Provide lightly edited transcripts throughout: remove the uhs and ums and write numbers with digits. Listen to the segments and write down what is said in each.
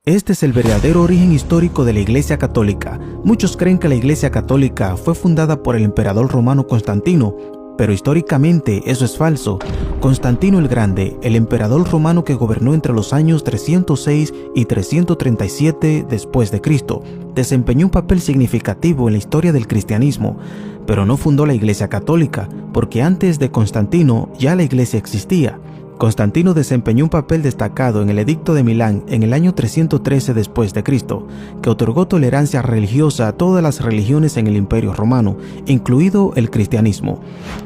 Este es el verdadero origen histórico de la Iglesia Católica. Muchos creen que la Iglesia Católica fue fundada por el emperador romano Constantino, pero históricamente eso es falso. Constantino el Grande, el emperador romano que gobernó entre los años 306 y 337 después de Cristo, desempeñó un papel significativo en la historia del cristianismo, pero no fundó la Iglesia Católica, porque antes de Constantino ya la Iglesia existía. Constantino desempeñó un papel destacado en el Edicto de Milán en el año 313 después de Cristo, que otorgó tolerancia religiosa a todas las religiones en el Imperio Romano, incluido el cristianismo.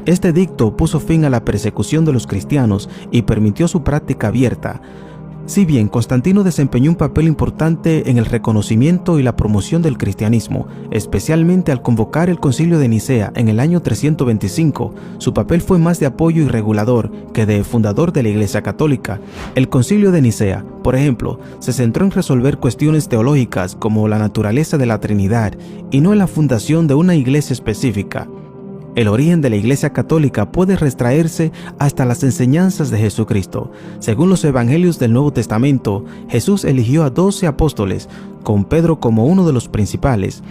Este edicto puso fin a la persecución de los cristianos y permitió su práctica abierta. Si bien Constantino desempeñó un papel importante en el reconocimiento y la promoción del cristianismo, especialmente al convocar el Concilio de Nicea en el año 325, su papel fue más de apoyo y regulador que de fundador de la Iglesia Católica. El Concilio de Nicea, por ejemplo, se centró en resolver cuestiones teológicas como la naturaleza de la Trinidad y no en la fundación de una iglesia específica. El origen de la Iglesia Católica puede retraerse hasta las enseñanzas de Jesucristo. Según los evangelios del Nuevo Testamento, Jesús eligió a 12 apóstoles, con Pedro como uno de los principales.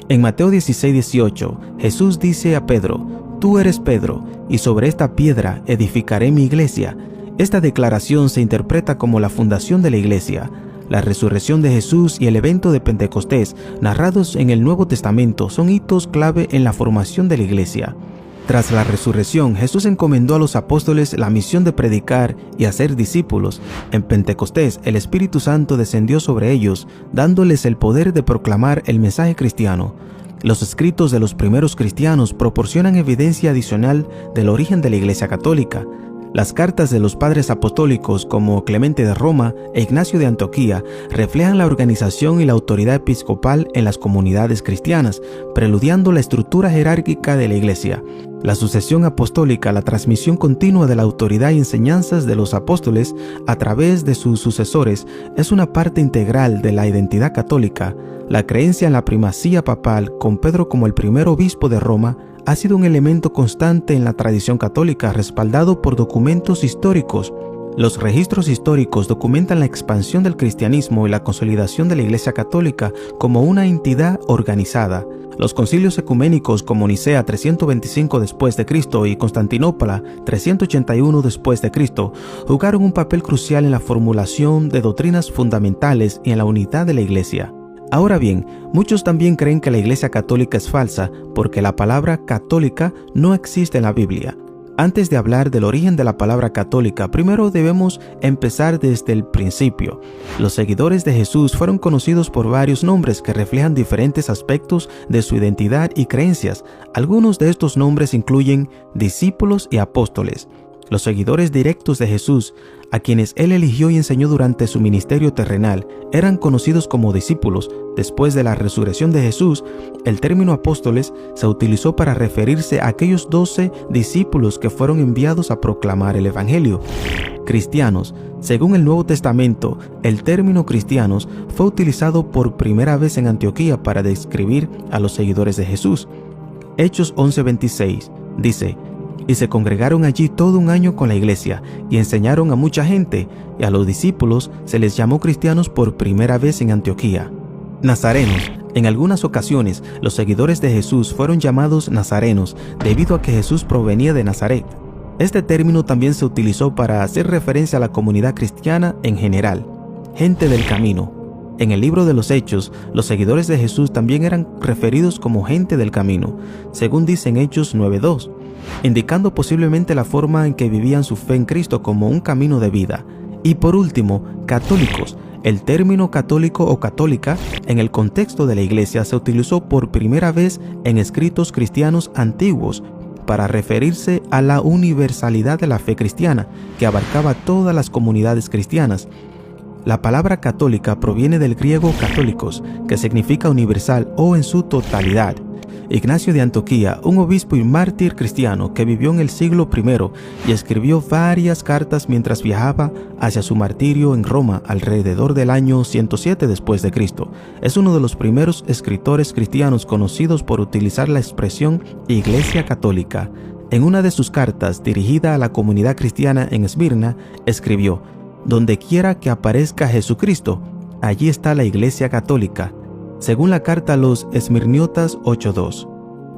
En Mateo 16:18, Jesús dice a Pedro: «Tú eres Pedro, y sobre esta piedra edificaré mi iglesia». Esta declaración se interpreta como la fundación de la iglesia. La resurrección de Jesús y el evento de Pentecostés, narrados en el Nuevo Testamento, son hitos clave en la formación de la iglesia. Tras la resurrección, Jesús encomendó a los apóstoles la misión de predicar y hacer discípulos. En Pentecostés, el Espíritu Santo descendió sobre ellos, dándoles el poder de proclamar el mensaje cristiano. Los escritos de los primeros cristianos proporcionan evidencia adicional del origen de la Iglesia Católica. Las cartas de los padres apostólicos como Clemente de Roma e Ignacio de Antioquía reflejan la organización y la autoridad episcopal en las comunidades cristianas, preludiando la estructura jerárquica de la Iglesia. La sucesión apostólica, la transmisión continua de la autoridad y enseñanzas de los apóstoles a través de sus sucesores, es una parte integral de la identidad católica. La creencia en la primacía papal, con Pedro como el primer obispo de Roma, ha sido un elemento constante en la tradición católica, respaldado por documentos históricos. Los registros históricos documentan la expansión del cristianismo y la consolidación de la Iglesia Católica como una entidad organizada. Los concilios ecuménicos como Nicea 325 después de Cristo y Constantinopla 381 después de Cristo jugaron un papel crucial en la formulación de doctrinas fundamentales y en la unidad de la Iglesia. Ahora bien, muchos también creen que la Iglesia Católica es falsa porque la palabra católica no existe en la Biblia. Antes de hablar del origen de la palabra católica, primero debemos empezar desde el principio. Los seguidores de Jesús fueron conocidos por varios nombres que reflejan diferentes aspectos de su identidad y creencias. Algunos de estos nombres incluyen discípulos y apóstoles. Los seguidores directos de Jesús, a quienes él eligió y enseñó durante su ministerio terrenal, eran conocidos como discípulos. Después de la resurrección de Jesús, el término apóstoles se utilizó para referirse a aquellos 12 discípulos que fueron enviados a proclamar el evangelio. Cristianos. Según el Nuevo Testamento, el término cristianos fue utilizado por primera vez en Antioquía para describir a los seguidores de Jesús. Hechos 11:26 dice: «Y se congregaron allí todo un año con la iglesia, y enseñaron a mucha gente, y a los discípulos se les llamó cristianos por primera vez en Antioquía». Nazarenos. En algunas ocasiones, los seguidores de Jesús fueron llamados nazarenos, debido a que Jesús provenía de Nazaret. Este término también se utilizó para hacer referencia a la comunidad cristiana en general. Gente del camino. En el libro de los Hechos, los seguidores de Jesús también eran referidos como gente del camino, según dice en Hechos 9:2. Indicando posiblemente la forma en que vivían su fe en Cristo como un camino de vida. Y por último, católicos. El término católico o católica en el contexto de la iglesia se utilizó por primera vez en escritos cristianos antiguos para referirse a la universalidad de la fe cristiana, que abarcaba todas las comunidades cristianas. La palabra católica proviene del griego católicos, que significa universal o en su totalidad. Ignacio de Antioquía, un obispo y mártir cristiano que vivió en el siglo I y escribió varias cartas mientras viajaba hacia su martirio en Roma alrededor del año 107 después de Cristo. Es uno de los primeros escritores cristianos conocidos por utilizar la expresión Iglesia Católica. En una de sus cartas dirigida a la comunidad cristiana en Esmirna, escribió: «Donde quiera que aparezca Jesucristo, allí está la Iglesia Católica, según la carta a los Esmirniotas 8:2.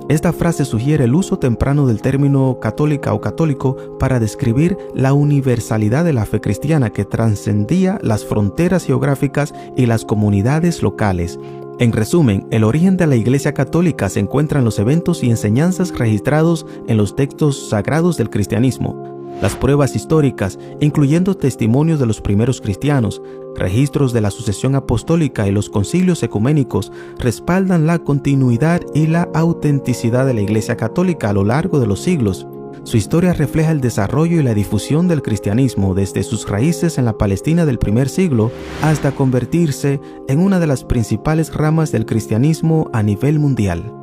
Esta frase sugiere el uso temprano del término católica o católico para describir la universalidad de la fe cristiana que trascendía las fronteras geográficas y las comunidades locales. En resumen, el origen de la Iglesia Católica se encuentra en los eventos y enseñanzas registrados en los textos sagrados del cristianismo. Las pruebas históricas, incluyendo testimonios de los primeros cristianos, registros de la sucesión apostólica y los concilios ecuménicos, respaldan la continuidad y la autenticidad de la Iglesia Católica a lo largo de los siglos. Su historia refleja el desarrollo y la difusión del cristianismo desde sus raíces en la Palestina del primer siglo hasta convertirse en una de las principales ramas del cristianismo a nivel mundial.